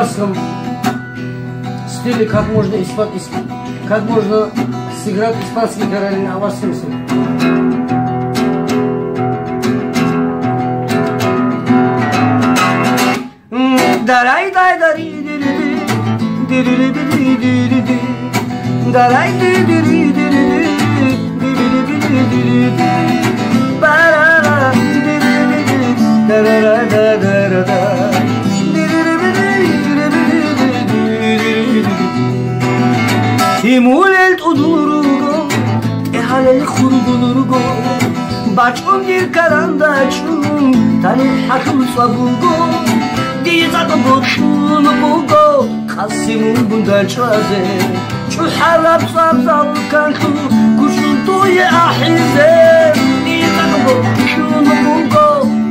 баварском стиле, как можно сыграть испанский король на аварском стиле. Timulel tudurugo, ehalel khurdurugo, bachon dir karandachun, tani hatul sabugo, dizato bochun bugo, khasimun bundachaze, chuhalab sabzal kantu, kushun toye ahize, dizato bochun bugo,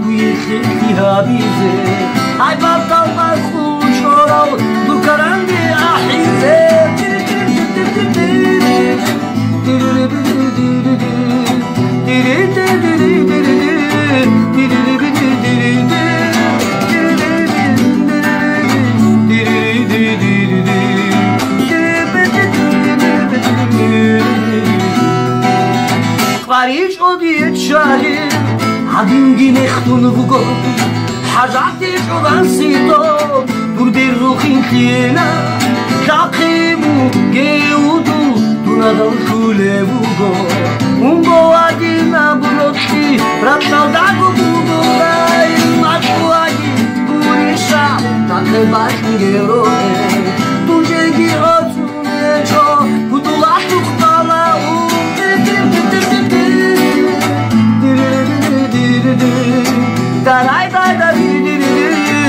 wihi habize, ay babdal bakhul chorao, dukarandi ahize. Qarich odiyet shalim Hadingi nechtun vugo Hazati shogan sito Dur bir ruhin khiyena Shaqimu geudu Dunadal shule vugo Ungo adina burotti Ratnal dago vugo Rai machu agi Burisha Tate bashin geroe Tunjegi otsune cho Kutulah tuktala Daray day day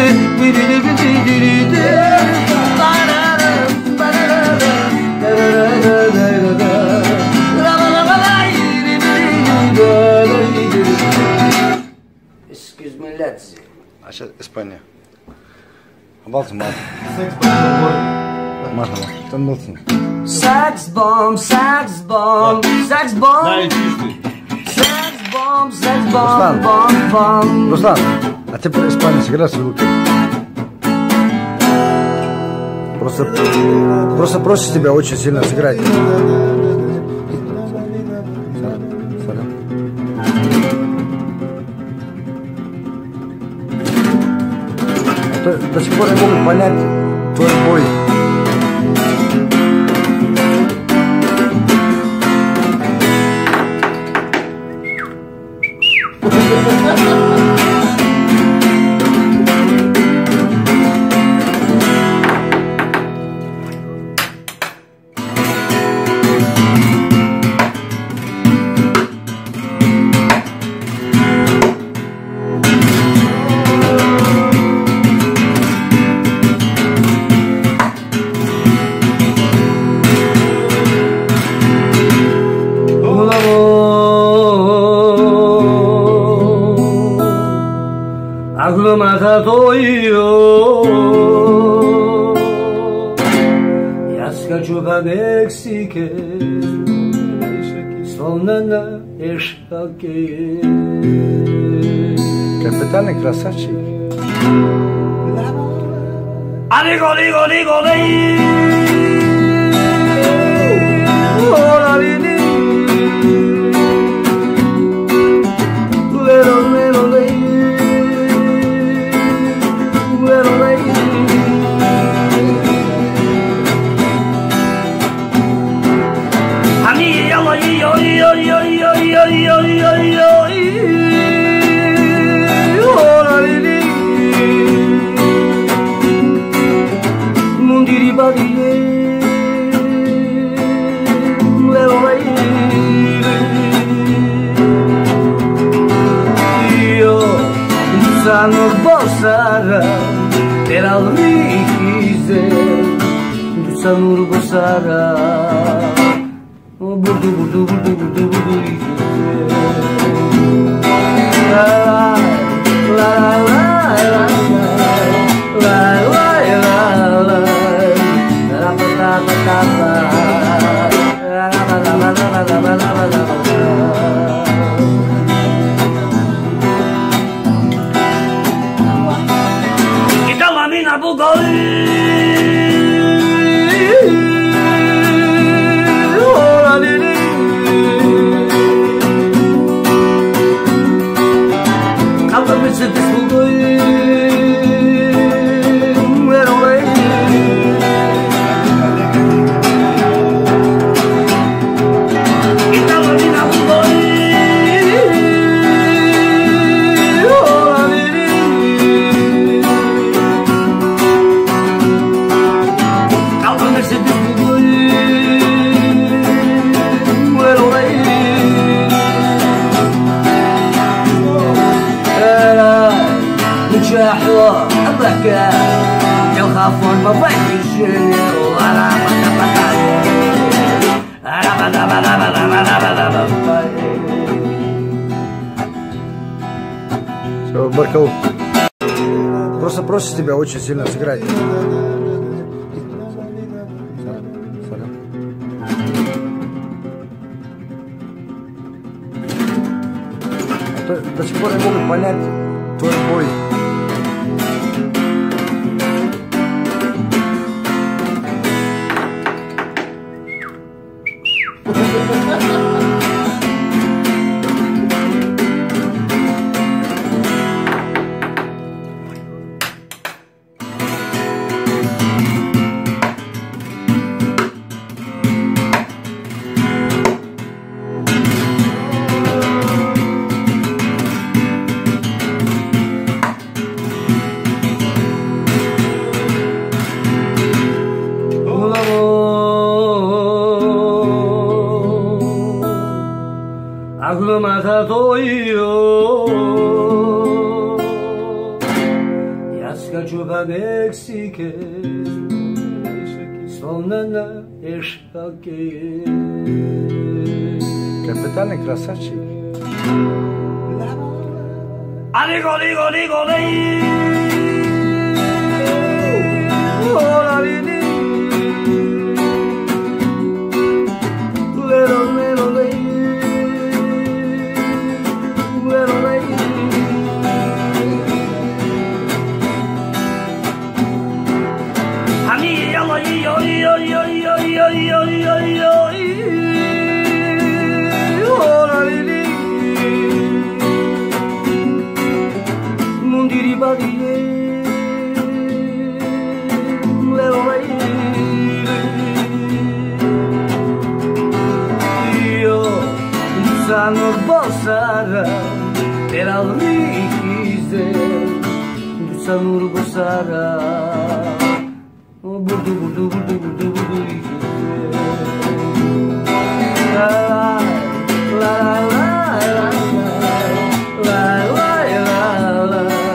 Excuse me, let's see. España. Baltım abi. Merhaba. Tanıdın. Sax bomb, sax bomb, sax bomb. Sax bomb, Ruslan. bomb. Ruslan, а ты про Испанию сыграй звуки. Просто просит тебя очень сильно сыграть. До сих пор не могут понять твой бой. Я скачу по Мексике, словно на эшаке. Капитаны красавчик. Алиго, лиго, лиго, лей. Sanur bosara, teral mikize, du sanur bosara, burdu burdu burdu burdu burdu la la la la la la la Bugoy barca, eu reforma bem engenheiro. Все, Баркал. Просто просит тебя очень сильно сыграть. До сих пор не могут понять твой бой. Hakuna Matatoio Yaska Chupa Mexique Сонана Эштаке Капитальный красавчик. Алиго, лиго, лиго, лей Sanok bosara Teral rikize Sanur bosara Burdu burdu burdu burdu burdu La la la la la la la la la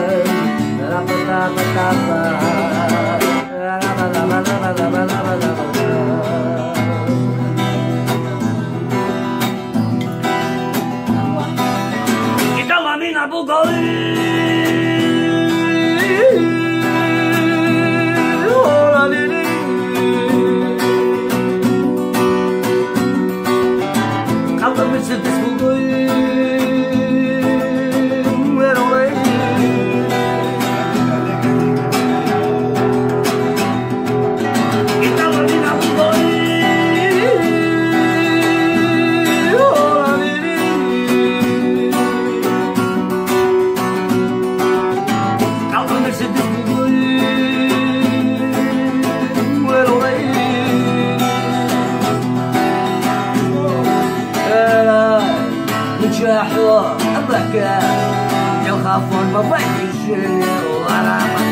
حوار الضحكة يخافون ما بين الشيء